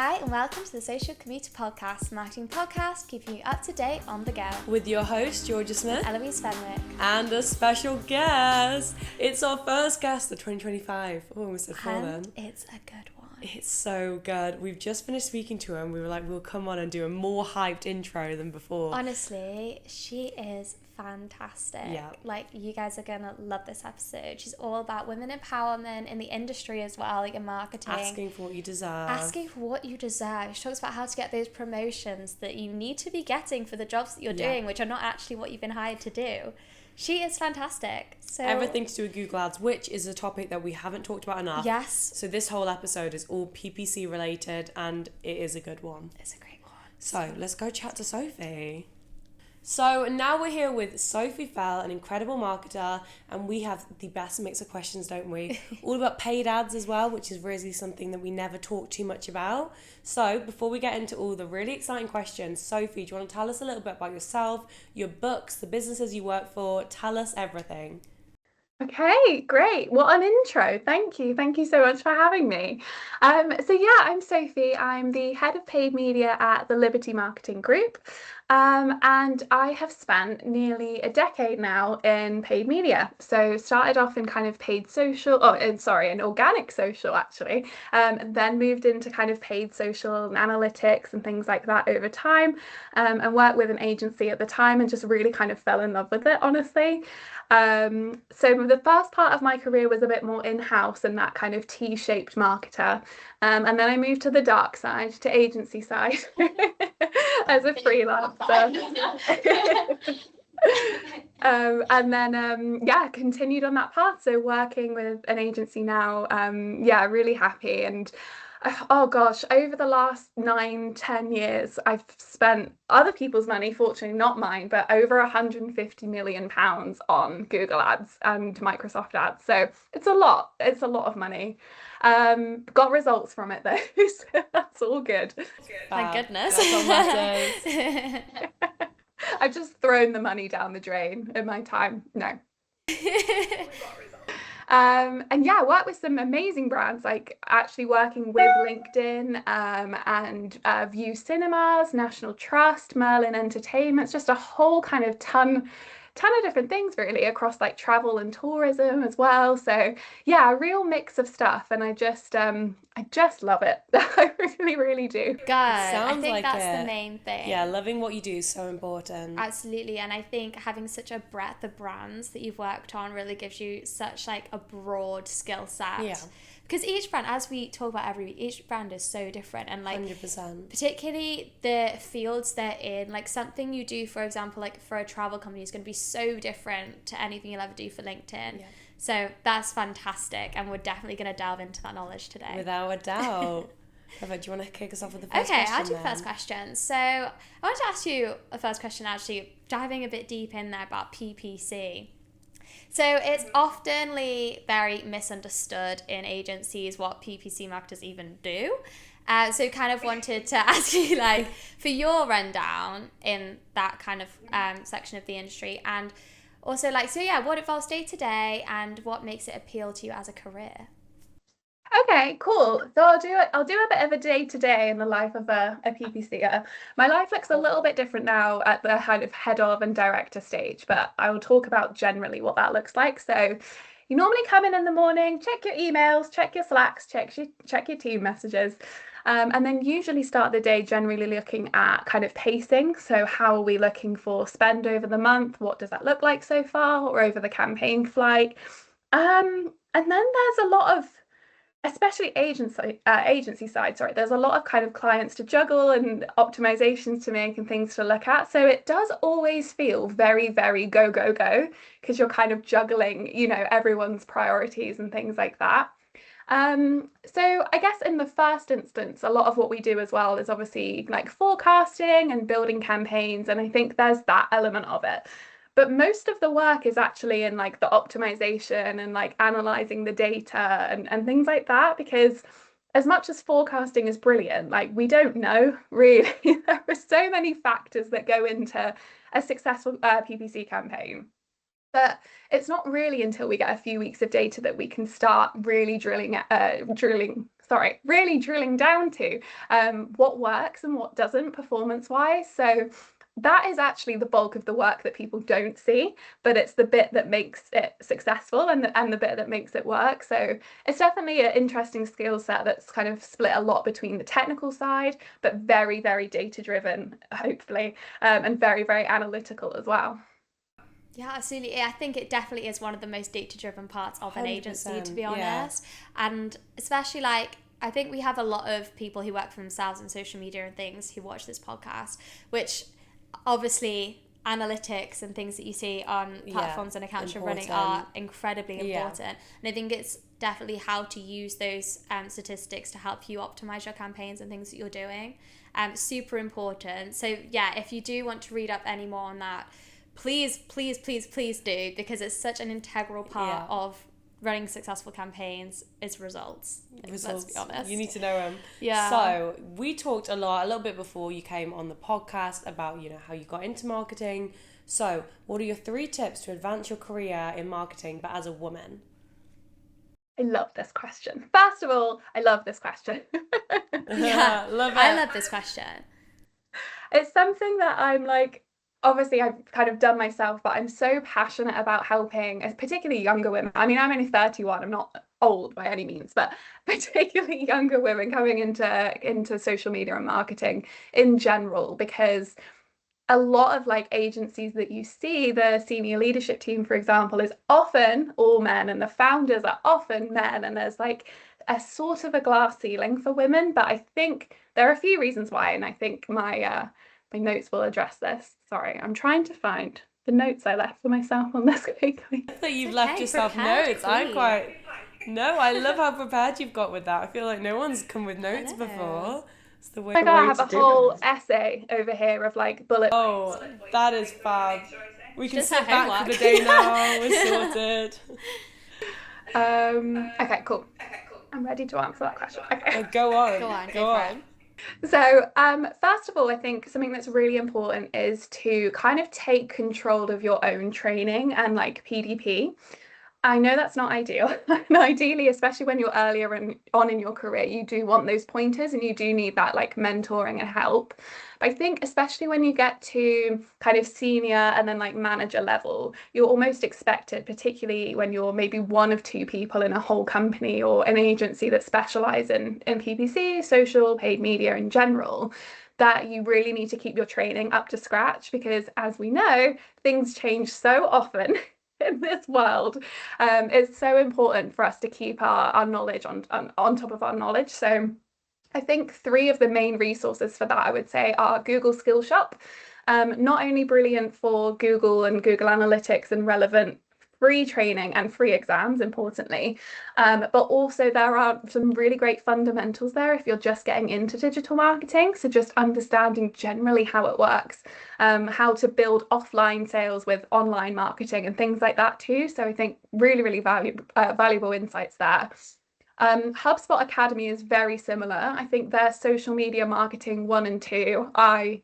Hi and welcome to the Social Commuter Podcast, marketing podcast, keeping you up to date on the go. With your host, Georgia Smith. Eloise Fenwick. And a special guest. It's our first guest of 2025. Oh, we said four then. It's a good one. It's so good. We've just finished speaking to her and we were like, we'll come on and do a more hyped intro than before. Honestly, she is fantastic. Yeah. Like, you guys are gonna love this episode. She's all about women empowerment in the industry as well, like in marketing. Asking for what you deserve. Asking for what you deserve. She talks about how to get those promotions that you need to be getting for the jobs that you're doing, which are not actually what you've been hired to do. She is fantastic. So everything to do with Google Ads, which is a topic that we haven't talked about enough. Yes. So this whole episode is all PPC related and it is a good one. It's a great one. So let's go chat to Sophie. So now we're here with Sophie Fell, an incredible marketer, and we have the best mix of questions, don't we? All about paid ads as well, which is really something that we never talk too much about. So before we get into all the really exciting questions, Sophie, do you want to tell us a little bit about yourself, your books, the businesses you work for? Tell us everything. Okay, great. What an intro. Thank you. Thank you so much for having me. I'm Sophie. I'm the head of paid media at the Liberty Marketing Group. And I have spent nearly a decade now in paid media. So started off in kind of paid social, in organic social actually, and then moved into kind of paid social and analytics and things like that over time, and worked with an agency at the time and just really kind of fell in love with it, honestly. So the first part of my career was a bit more in-house and that kind of T-shaped marketer. And then I moved to the dark side, to agency side, as a freelancer. Continued on that path. So working with an agency now, really happy. And over the last 9-10 years, I've spent other people's money, fortunately not mine, but over £150 million on Google Ads and Microsoft Ads. So it's a lot of money. Got results from it though, so that's all good. Thank goodness. That's what matters. I've just thrown the money down the drain in my time. No. Work with some amazing brands, like actually working with LinkedIn and View Cinemas, National Trust, Merlin Entertainment, just a whole kind of ton of different things really across like travel and tourism as well. So yeah, a real mix of stuff, and I just love it. I really, really do. Good. I think that's the main thing. Yeah, loving what you do is so important. Absolutely. And I think having such a breadth of brands that you've worked on really gives you such like a broad skill set. Yeah. Because each brand, as we talk about every week, each brand is so different, and like 100%. particularly the fields they're in, like something you do, for example, like for a travel company is going to be so different to anything you'll ever do for LinkedIn. Yeah. So that's fantastic, and we're definitely going to delve into that knowledge today. Without a doubt. Perfect. Do you want to kick us off with the first question? Okay, I'll do the first question. So I want to ask you a first question, actually, diving a bit deep in there about PPC. So it's oftenly very misunderstood in agencies what PPC marketers even do. So kind of wanted to ask you, like, for your rundown in that kind of section of the industry, and also like, what involves day to day and what makes it appeal to you as a career? Okay, cool. So I'll do a bit of a day-to-day in the life of a PPCer. My life looks a little bit different now at the kind of head of and director stage, but I will talk about generally what that looks like. So you normally come in the morning, check your emails, check your Slacks, check your team messages, and then usually start the day generally looking at kind of pacing. So how are we looking for spend over the month? What does that look like so far, or over the campaign flight? And then there's a lot of, especially agency side, there's a lot of kind of clients to juggle and optimizations to make and things to look at. So it does always feel very, very go, go, go, because you're kind of juggling, everyone's priorities and things like that. So I guess in the first instance, a lot of what we do as well is obviously like forecasting and building campaigns. And I think there's that element of it. But most of the work is actually in like the optimization and like analyzing the data and things like that, because as much as forecasting is brilliant, like we don't know really. There are so many factors that go into a successful PPC campaign. But it's not really until we get a few weeks of data that we can start really drilling really drilling down to what works and what doesn't performance-wise. So that is actually the bulk of the work that people don't see, but it's the bit that makes it successful and the bit that makes it work. So it's definitely an interesting skill set that's kind of split a lot between the technical side, but very, very data-driven, hopefully, and very, very analytical as well. Yeah, absolutely. I think it definitely is one of the most data-driven parts of an agency, to be 100%, honest. And especially I think we have a lot of people who work for themselves in social media and things who watch this podcast, which obviously analytics and things that you see on platforms and accounts you're running are incredibly important. And I think it's definitely how to use those statistics to help you optimize your campaigns and things that you're doing. Super important. So yeah, if you do want to read up any more on that, please do, because it's such an integral part of running successful campaigns is results. Let's be honest. You need to know them. Yeah. So we talked a little bit before you came on the podcast about, how you got into marketing. So what are your 3 tips to advance your career in marketing, but as a woman? I love this question. First of all, I love this question. Yeah, love it. I love this question. It's something that I'm like, obviously I've kind of done myself, but I'm so passionate about helping, particularly younger women. I mean, I'm only 31, I'm not old by any means, but particularly younger women coming into social media and marketing in general, because a lot of agencies that you see, the senior leadership team, for example, is often all men, and the founders are often men, and there's a sort of a glass ceiling for women. But I think there are a few reasons why, and I think my notes will address this. Sorry, I'm trying to find the notes I left for myself on this quickly. I thought you've left yourself notes. I love how prepared you've got with that. I feel like no one's come with notes before. It's the way I have a whole essay over here of bullet. Oh, that is fab. We can Just sit her back homework. for the day now. We're sorted. Okay, cool. I'm ready to answer that question. Okay. Go on. Go on. So, first of all, I think something that's really important is to kind of take control of your own training and PDP. I know that's not ideal. And ideally, especially when you're earlier on in your career, you do want those pointers and you do need that mentoring and help. But I think especially when you get to kind of senior and then manager level, you're almost expected, particularly when you're maybe one of 2 people in a whole company or an agency that specialize in PPC, social, paid media in general, that you really need to keep your training up to scratch, because as we know, things change so often in this world. It's so important for us to keep our knowledge on top of our knowledge. So I think 3 of the main resources for that, I would say, are Google Skillshop. Not only brilliant for Google and Google Analytics and relevant free training and free exams, importantly, but also there are some really great fundamentals there if you're just getting into digital marketing. So just understanding generally how it works, how to build offline sales with online marketing and things like that too. So I think really valuable insights there. HubSpot Academy is very similar. I think their social media marketing 1 and 2 I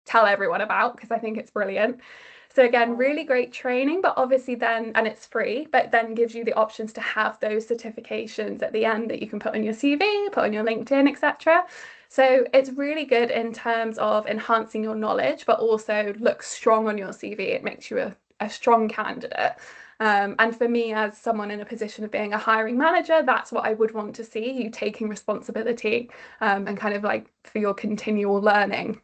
tell everyone about because I think it's brilliant. So again, really great training, but obviously then, and it's free, but then gives you the options to have those certifications at the end that you can put on your CV, put on your LinkedIn, etc. So it's really good in terms of enhancing your knowledge, but also looks strong on your CV. It makes you a strong candidate. And for me, as someone in a position of being a hiring manager, that's what I would want to see, you taking responsibility and kind of for your continual learning.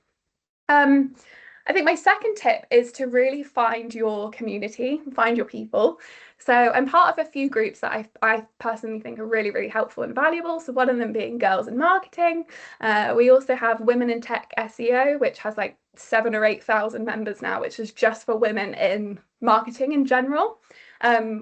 I think my second tip is to really find your community, find your people. So I'm part of a few groups that I personally think are really helpful and valuable. So one of them being Girls in Marketing. We also have Women in Tech SEO, which has 7,000 or 8,000 members now, which is just for women in marketing in general.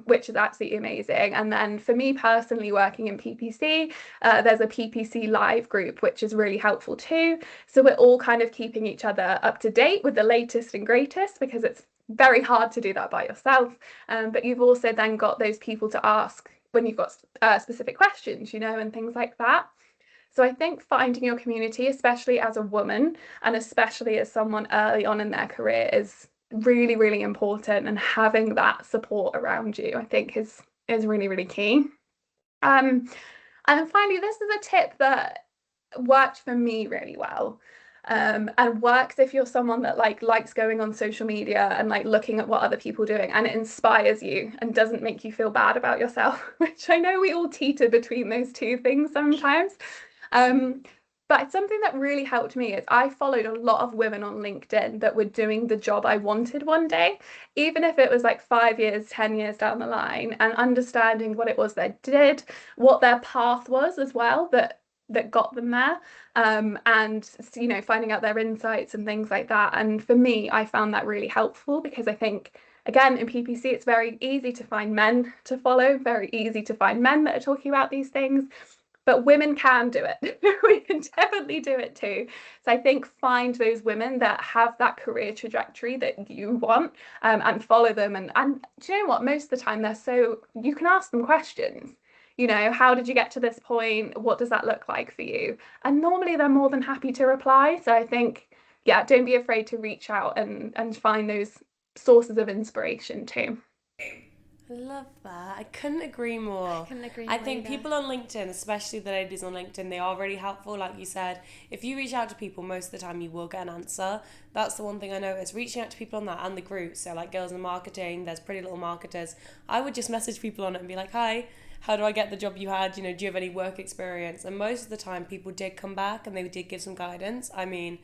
Which is absolutely amazing. And then for me personally, working in PPC, there's a PPC live group, which is really helpful too. So we're all kind of keeping each other up to date with the latest and greatest, because it's very hard to do that by yourself. But you've also then got those people to ask when you've got specific questions, and things like that. So I think finding your community, especially as a woman and especially as someone early on in their career, is really important, and having that support around you I think is really key. And then finally, this is a tip that worked for me really well. And works if you're someone that like likes going on social media and like looking at what other people are doing and it inspires you and doesn't make you feel bad about yourself, which I know we all teeter between those two things sometimes. Um, but something that really helped me is I followed a lot of women on LinkedIn that were doing the job I wanted one day, even if it was like 5 years, 10 years down the line, and understanding what it was they did, what their path was as well, that got them there, and finding out their insights and things like that. And for me, I found that really helpful because I think, again, in PPC, it's very easy to find men to follow, very easy to find men that are talking about these things, but women can do it. We can definitely do it too. So I think find those women that have that career trajectory that you want, and follow them. And do you know what? Most of the time, you can ask them questions. How did you get to this point? What does that look like for you? And normally they're more than happy to reply. So I think, yeah, don't be afraid to reach out and find those sources of inspiration too. I love that. I couldn't agree more. I couldn't agree I more think either. people on LinkedIn, especially the ladies on LinkedIn, they are really helpful. Like you said, if you reach out to people, most of the time you will get an answer. That's the one thing I noticed. Reaching out to people on that and the groups, so like Girls in Marketing, there's Pretty Little Marketers. I would just message people on it and be like, hi, how do I get the job you had? Do you have any work experience? And most of the time people did come back and they did give some guidance. I mean,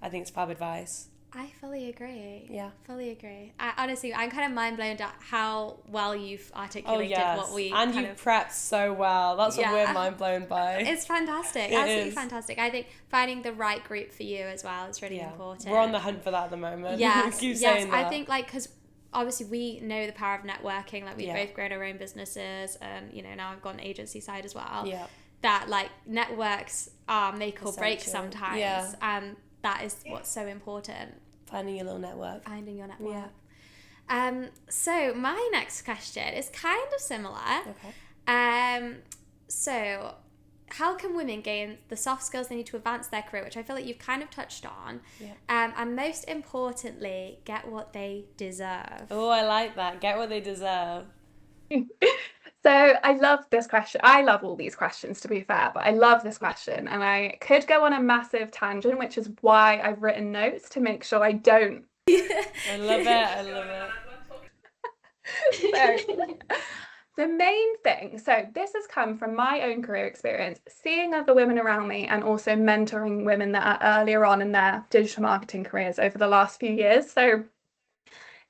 I think it's fab advice. I fully agree. Yeah. Fully agree. Honestly, I'm kind of mind blown at how well you've Oh, articulated yes. what we And kind you've of... prepped so well. That's what Yeah. we're mind blown by. It's fantastic. It Absolutely is. fantastic. I think finding the right group for you as well is really Yeah. important. We're on the hunt for that at the moment. Yes, Keep yes. saying that. I think because obviously we know the power of networking. Like we've Yeah. both grown our own businesses, and now I've got an agency side as well. Yeah. That like networks make or break Essential. sometimes, Yeah. and that is what's so important. Finding your little network. Finding your network. Yeah. So my next question is kind of similar. Okay. So how can women gain the soft skills they need to advance their career, which I feel like you've kind of touched on, and most importantly, get what they deserve? Oh, I like that. Get what they deserve. So I love this question. I love all these questions, to be fair, but I love this question. And I could go on a massive tangent, which is why I've written notes to make sure I don't. I love it. I love it. So, the main thing, so this has come from my own career experience, seeing other women around me and also mentoring women that are earlier on in their digital marketing careers over the last few years. So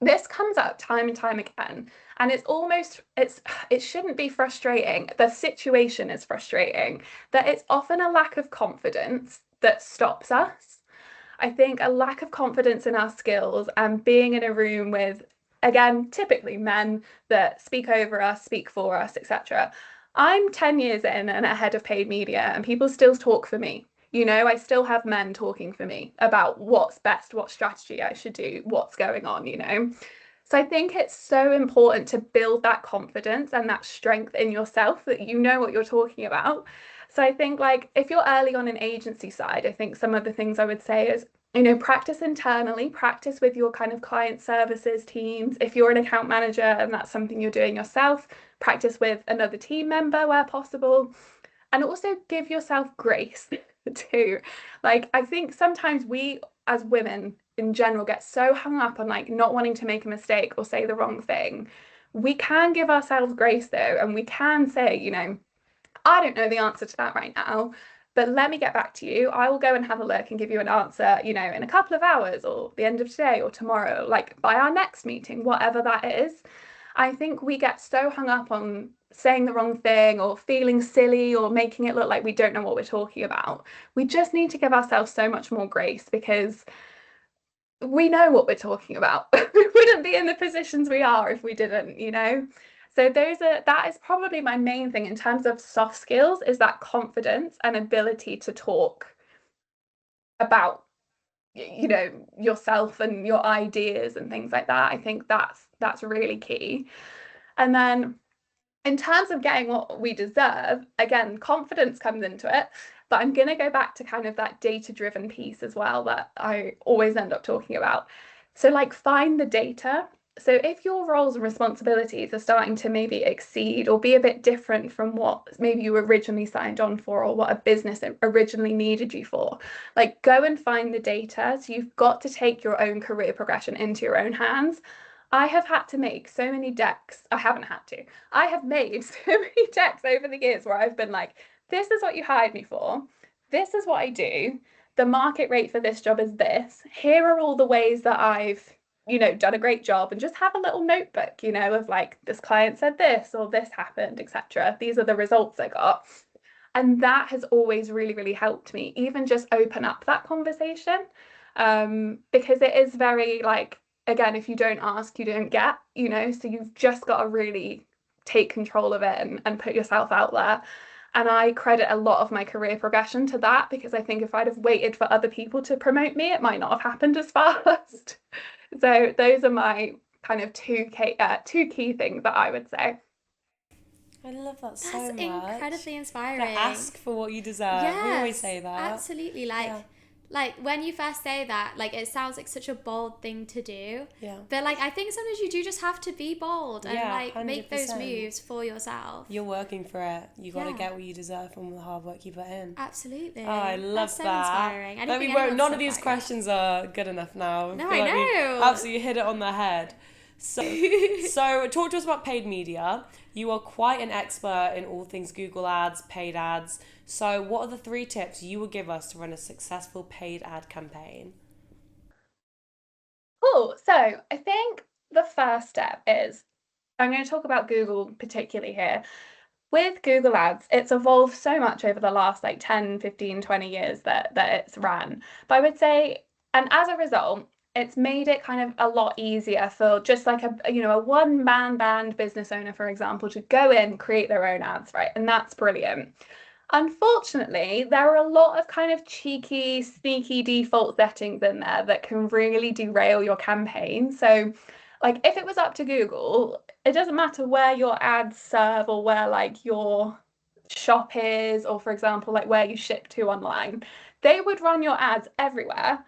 this comes up time and time again, and it shouldn't be frustrating. The situation is frustrating, that it's often a lack of confidence that stops us. I think a lack of confidence in our skills and being in a room with, again, typically men that speak over us, speak for us, etc. I'm 10 years in and ahead of paid media, and people still talk for me. I still have men talking for me about what's best, what strategy I should do, what's going on. So I think it's so important to build that confidence and that strength in yourself that you know what you're talking about. So I think like if you're early on an agency side, I think some of the things I would say is, practice internally, practice with your kind of client services teams. If you're an account manager and that's something you're doing yourself, practice with another team member where possible. And also give yourself grace too. Like, I think sometimes we as women in general get so hung up on like not wanting to make a mistake or say the wrong thing. We can give ourselves grace though, and we can say, I don't know the answer to that right now, but let me get back to you. I will go and have a look and give you an answer, in a couple of hours or the end of today or tomorrow, like by our next meeting, whatever that is. I think we get so hung up on saying the wrong thing or feeling silly or making it look like we don't know what we're talking about. We just need to give ourselves so much more grace because we know what we're talking about. We wouldn't be in the positions we are if we didn't. So that is probably my main thing in terms of soft skills, is that confidence and ability to talk about yourself and your ideas and things like that. I think that's really key. And then in terms of getting what we deserve, again, confidence comes into it, but I'm going to go back to kind of that data-driven piece as well that I always end up talking about. So like find the data. So if your roles and responsibilities are starting to maybe exceed or be a bit different from what maybe you originally signed on for or what a business originally needed you for, like go and find the data. So you've got to take your own career progression into your own hands. I have had to make so many decks. I haven't had to. I have made so many decks over the years where I've been like, this is what you hired me for. This is what I do. The market rate for this job is this. Here are all the ways that I've done a great job, and just have a little notebook, of like, this client said this or this happened, etc. These are the results I got. And that has always really, really helped me even just open up that conversation. Because it is very like, again, if you don't ask, you don't get, so you've just got to really take control of it and put yourself out there. And I credit a lot of my career progression to that, because I think if I'd have waited for other people to promote me, it might not have happened as fast. So those are my kind of two key things that I would say. I love that so That's much. incredibly inspiring. To ask for what you deserve. We always say that. Absolutely. Like when you first say that, like it sounds like such a bold thing to do. Yeah. But like I think sometimes you do just have to be bold and like 100%. make those moves for yourself. You're working for it. You got to get what you deserve from the hard work you put in. Absolutely. Oh, I love That's so that. inspiring. None of these questions are good enough now. No, I know. We absolutely hit it on the head. So talk to us about paid media. You are quite an expert in all things Google ads, paid ads. So what are the 3 tips you would give us to run a successful paid ad campaign? Cool. So I think the first step is, I'm going to talk about Google particularly here. With Google Ads, it's evolved so much over the last like 10, 15, 20 years that it's ran. But I would say, and as a result, it's made it kind of a lot easier for just like a one-man band business owner, for example, to go in, create their own ads, right? And that's brilliant. Unfortunately, there are a lot of kind of cheeky, sneaky default settings in there that can really derail your campaign. So, like, if it was up to Google, it doesn't matter where your ads serve or where like your shop is, or for example, like where you ship to online, they would run your ads everywhere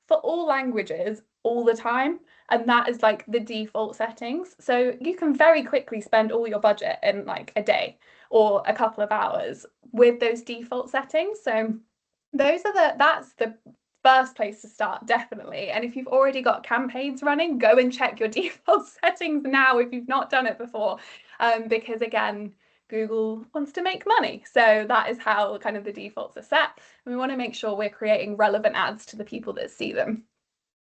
for all languages all the time. And that is like the default settings. So you can very quickly spend all your budget in like a day or a couple of hours with those default settings. So that's the first place to start, definitely. And if you've already got campaigns running, go and check your default settings now if you've not done it before, because again, Google wants to make money. So that is how kind of the defaults are set. And we want to make sure we're creating relevant ads to the people that see them.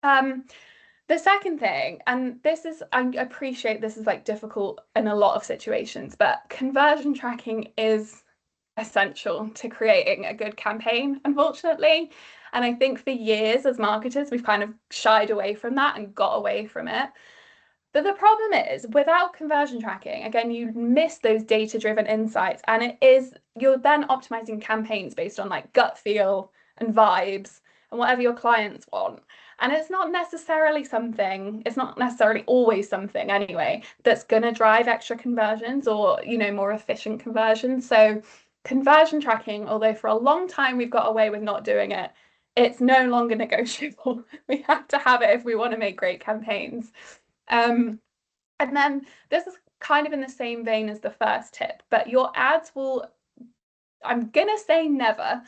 The second thing, and I appreciate this is like difficult in a lot of situations, but conversion tracking is essential to creating a good campaign, unfortunately. And I think for years as marketers, we've kind of shied away from that and got away from it. But the problem is, without conversion tracking, again, you miss those data-driven insights, and you're then optimizing campaigns based on like gut feel and vibes and whatever your clients want. And it's not necessarily always something anyway, that's going to drive extra conversions or, more efficient conversions. So conversion tracking, although for a long time we've got away with not doing it, it's no longer negotiable. We have to have it if we want to make great campaigns. And then this is kind of in the same vein as the first tip, but your ads will, I'm going to say never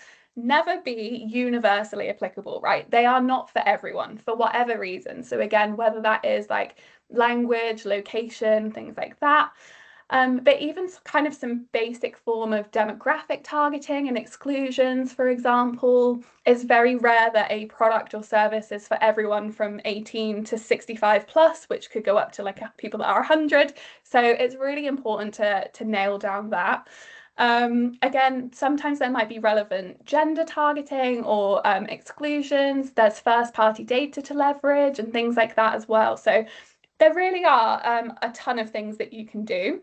be universally applicable, right? They are not for everyone for whatever reason. So again, whether that is like language, location, things like that. But even kind of some basic form of demographic targeting and exclusions, for example, is very rare that a product or service is for everyone from 18 to 65 plus, which could go up to like people that are 100. So it's really important to nail down that. Again, sometimes there might be relevant gender targeting or exclusions. There's first-party data to leverage and things like that as well. So there really are a ton of things that you can do.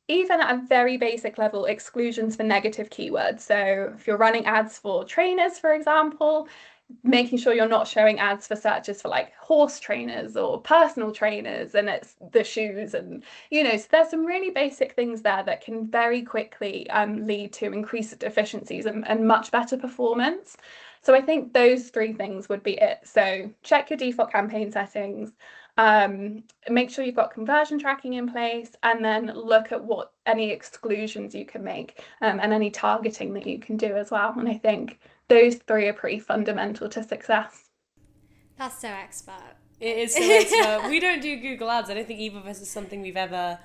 Even at a very basic level, exclusions for negative keywords. So if you're running ads for trainers, for example, making sure you're not showing ads for searches for like horse trainers or personal trainers and it's the shoes, and so there's some really basic things there that can very quickly lead to increased efficiencies and much better performance. So I think those 3 things would be it. So check your default campaign settings, Make sure you've got conversion tracking in place, and then look at what any exclusions you can make, and any targeting that you can do as well. And I think those three are pretty fundamental to success. That's so expert. It is so expert. We don't do Google Ads. I don't think either of us is something we've ever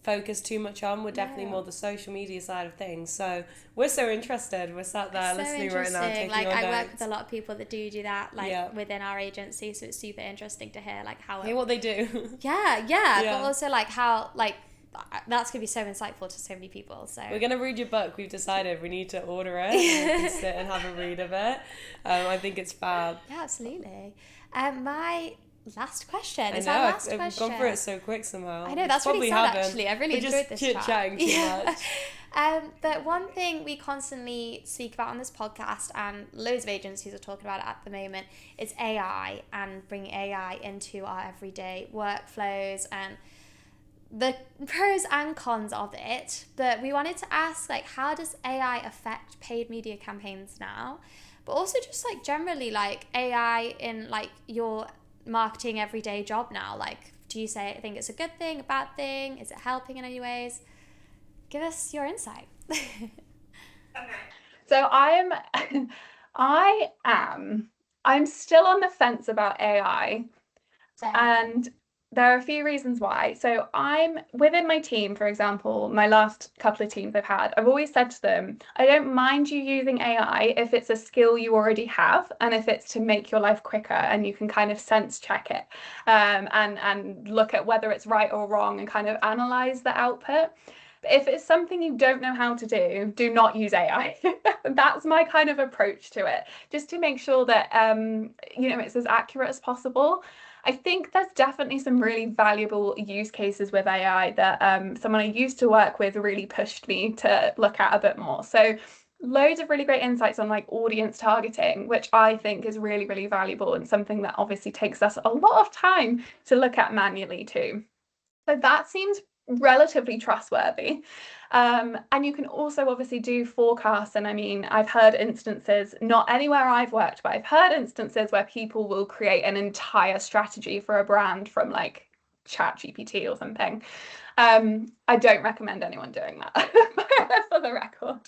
focused too much on. We're definitely more the social media side of things. So we're so interested. We're sat there listening right now, taking like your I notes. work with a lot of people that do that, like within our agency. So it's super interesting to hear like how what they do. Yeah. But also like how like that's gonna be so insightful to so many people. So we're gonna read your book. We've decided we need to order it and we can sit and have a read of it. I think it's fab. Yeah, absolutely. My last question. I've gone through it so quick somehow. I know, that's really sad actually. I've really enjoyed this chat. Chit-chatting too much. But one thing we constantly speak about on this podcast, and loads of agencies are talking about it at the moment, is AI and bringing AI into our everyday workflows and the pros and cons of it. But we wanted to ask, like, how does AI affect paid media campaigns now? But also just like generally like AI in like your marketing everyday job now. Like, do you think it's a good thing, a bad thing? Is it helping in any ways? Give us your insight. Okay. So I'm still on the fence about AI. And there are a few reasons why. So I'm within my team, for example, my last couple of teams I've always said to them, I don't mind you using AI if it's a skill you already have and if it's to make your life quicker and you can kind of sense check it, and look at whether it's right or wrong and kind of analyze the output. But if it's something you don't know how to do not use AI. That's my kind of approach to it, just to make sure that it's as accurate as possible. I think there's definitely some really valuable use cases with AI that someone I used to work with really pushed me to look at a bit more. So loads of really great insights on like audience targeting, which I think is really, really valuable and something that obviously takes us a lot of time to look at manually too. So that seems relatively trustworthy. And you can also obviously do forecasts. And I mean, I've heard instances, not anywhere I've worked, but I've heard instances where people will create an entire strategy for a brand from like ChatGPT or something. I don't recommend anyone doing that for the record.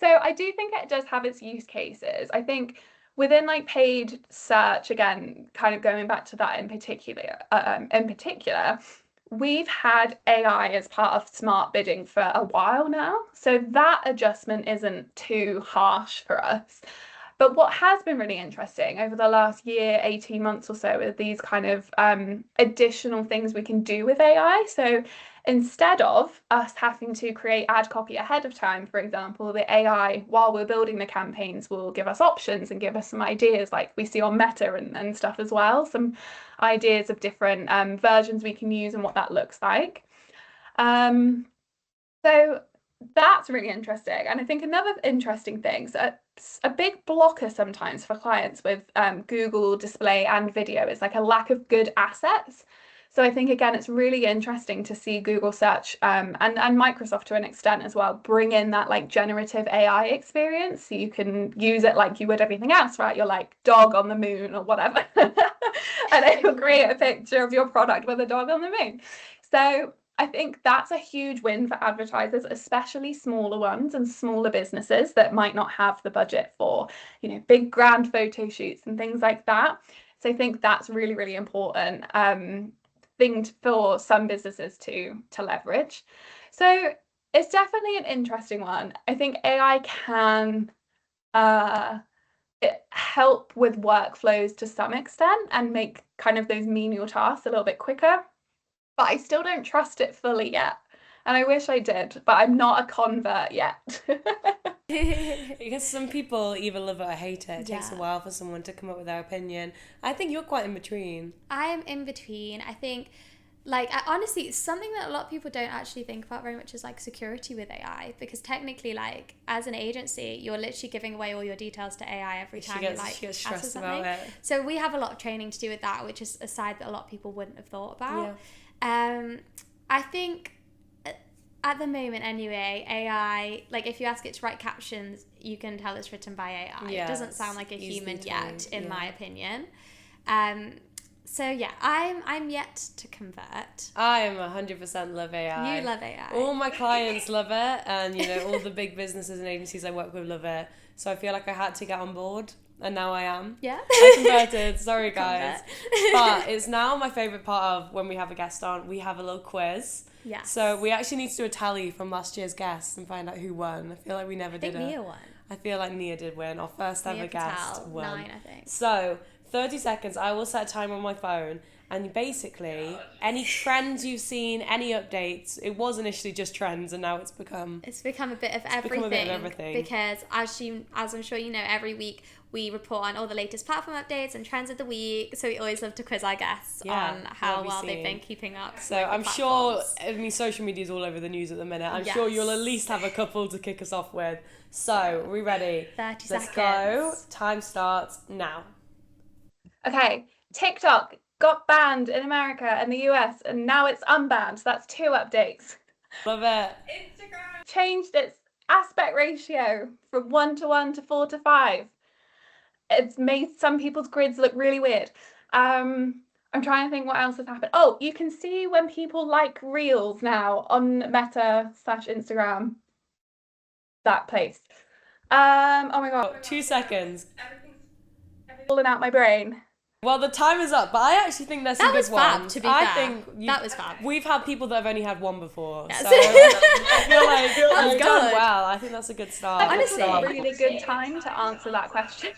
So I do think it does have its use cases. I think within like paid search, again, kind of going back to that in particular, we've had AI as part of smart bidding for a while now. So that adjustment isn't too harsh for us. But what has been really interesting over the last year, 18 months or so, are these kind of additional things we can do with AI. So instead of us having to create ad copy ahead of time, for example, the AI, while we're building the campaigns, will give us options and give us some ideas like we see on Meta and stuff as well, some ideas of different versions we can use and what that looks like. So that's really interesting. And I think another interesting thing, so a big blocker sometimes for clients with Google display and video is like a lack of good assets. So I think, again, it's really interesting to see Google search and Microsoft to an extent as well bring in that like generative AI experience. So you can use it like you would everything else, right? You're like dog on the moon or whatever. And it will create a picture of your product with a dog on the moon. So I think that's a huge win for advertisers, especially smaller ones and smaller businesses that might not have the budget for, big grand photo shoots and things like that. So I think that's really, really important thing for some businesses to leverage. So it's definitely an interesting one. I think AI can help with workflows to some extent and make kind of those menial tasks a little bit quicker. But I still don't trust it fully yet. And I wish I did, but I'm not a convert yet. Because some people either love it or hate it. It takes a while for someone to come up with their opinion. I think you're quite in between. I am in between. I think, honestly, something that a lot of people don't actually think about very much is like security with AI, because technically, like as an agency, you're literally giving away all your details to AI every time she gets stressed about it. So we have a lot of training to do with that, which is a side that a lot of people wouldn't have thought about. Yeah. I think at the moment anyway, AI, like if you ask it to write captions, you can tell it's written by AI. It doesn't sound like a human yet, in my opinion. So yeah, I'm yet to convert. I am 100% love AI. You love AI. All my clients love it, and all the big businesses and agencies I work with love it. So I feel like I had to get on board, and now I am. Yeah. I converted. Sorry, guys. But it's now my favourite part of when we have a guest on. We have a little quiz. Yeah. So we actually need to do a tally from last year's guests and find out who won. I feel like we never did it. Nia won. I feel like Nia did win. Our first ever guest won. 9, I think. So 30 seconds. I will set a time on my phone. And basically, any trends you've seen, any updates, it was initially just trends, and now it's become a bit of everything. Because as I'm sure you know, every week we report on all the latest platform updates and trends of the week. So we always love to quiz our guests on how well they've been keeping up. So I'm sure, social media is all over the news at the minute. I'm sure you'll at least have a couple to kick us off with. So, are we ready? 30 seconds. Let's go. Time starts now. Okay, TikTok got banned in America and the US, and now it's unbanned. So that's 2 updates. Love it. Instagram changed its aspect ratio from 1:1 to 4:5. It's made some people's grids look really weird. I'm trying to think what else has happened. Oh, you can see when people like reels now on Meta/Instagram. That place. Oh my god. 2 seconds. Everything's falling out my brain. Well, the time is up, but I actually think that's a good one. That was fab, to be fair. That was fab. We've had people that have only had one before, yes. So I feel like you've done well. I think that's a good start. Honestly, a really good time to answer that question.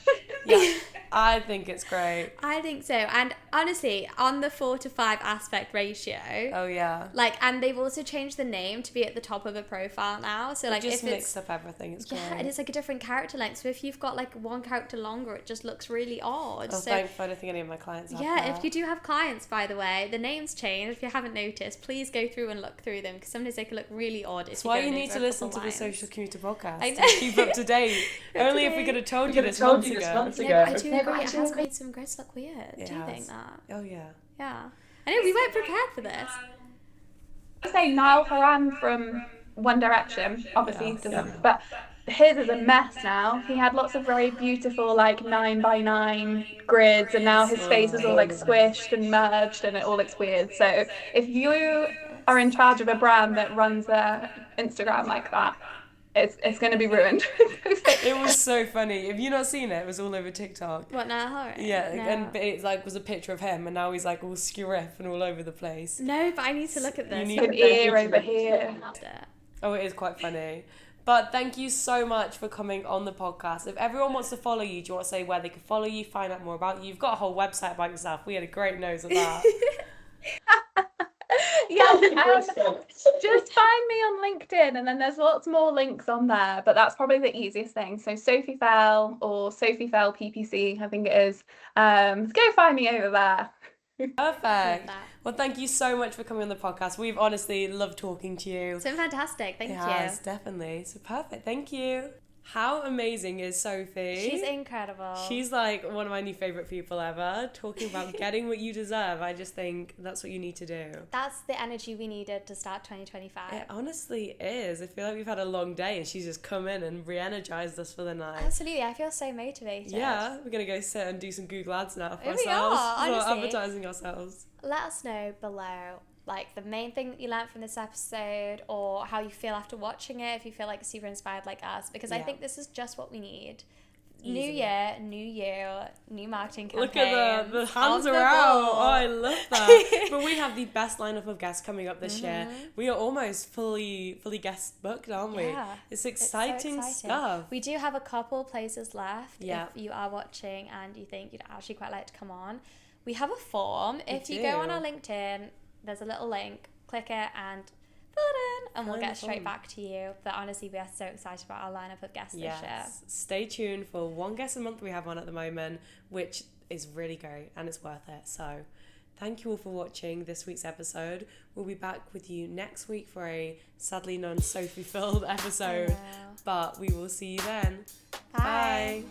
Yeah, I think it's great. I think so, and honestly, on the 4:5 aspect ratio. Oh yeah. And they've also changed the name to be at the top of a profile now. So it just mixed up everything. It's great. Yeah, and it's like a different character length. So if you've got like one character longer, it just looks really odd. Oh, thankfully, I don't think any of my clients have that. If you do have clients, by the way, the names change. If you haven't noticed, please go through and look through them, because sometimes they can look really odd. That's why you need to listen to the Social Commuter podcast to keep up to date. Only if we could have told you this months ago. No, I do agree. It has made some grids look weird. Do you think that? Oh yeah. Yeah. I know, we weren't prepared for this. I say Niall Horan from One Direction, obviously, but his is a mess now. He had lots of very beautiful 9x9 grids, and now his face is all squished and merged, and it all looks weird. So if you are in charge of a brand that runs their Instagram like that, it's going to be ruined. It was so funny. Have you not seen it? It was all over TikTok. What, Niall Horan? Yeah, no. And it was a picture of him, and now he's all scuriff and all over the place. No, but I need to look at this. An ear over here. Oh, it is quite funny. But thank you so much for coming on the podcast. If everyone wants to follow you, do you want to say where they can follow you, find out more about you? You've got a whole website about yourself. We had a great nose at that. Just find me on LinkedIn, and then there's lots more links on there, but that's probably the easiest thing. So Sophie Fell, or Sophie Fell PPC, I think it is. Go find me over there. Perfect. Well, thank you so much for coming on the podcast. We've honestly loved talking to you. It's been fantastic. Thank you. Yes, definitely. So perfect. Thank you. How amazing is Sophie? She's incredible. She's one of my new favourite people ever. Talking about getting what you deserve. I just think that's what you need to do. That's the energy we needed to start 2025. It honestly is. I feel like we've had a long day, and she's just come in and re-energised us for the night. Absolutely. I feel so motivated. Yeah. We're going to go sit and do some Google ads now for ourselves. We are, honestly. We're advertising ourselves. Let us know below the main thing that you learned from this episode, or how you feel after watching it, if you feel super inspired like us, because I think this is just what we need. Easily. New year, new marketing campaign. Look at the hands are out. Oh, I love that. But we have the best lineup of guests coming up this year. We are almost fully guest booked, aren't we? Yeah. It's exciting stuff. We do have a couple places left. Yeah. If you are watching and you think you'd actually quite like to come on, we have a form. If you go on our LinkedIn, there's a little link, click it and fill it in, and we'll get straight back to you. But honestly, we are so excited about our lineup of guests this year. Stay tuned for one guest a month we have on at the moment, which is really great and it's worth it. So thank you all for watching this week's episode. We'll be back with you next week for a sadly non-Sophie filled episode, but we will see you then. Bye.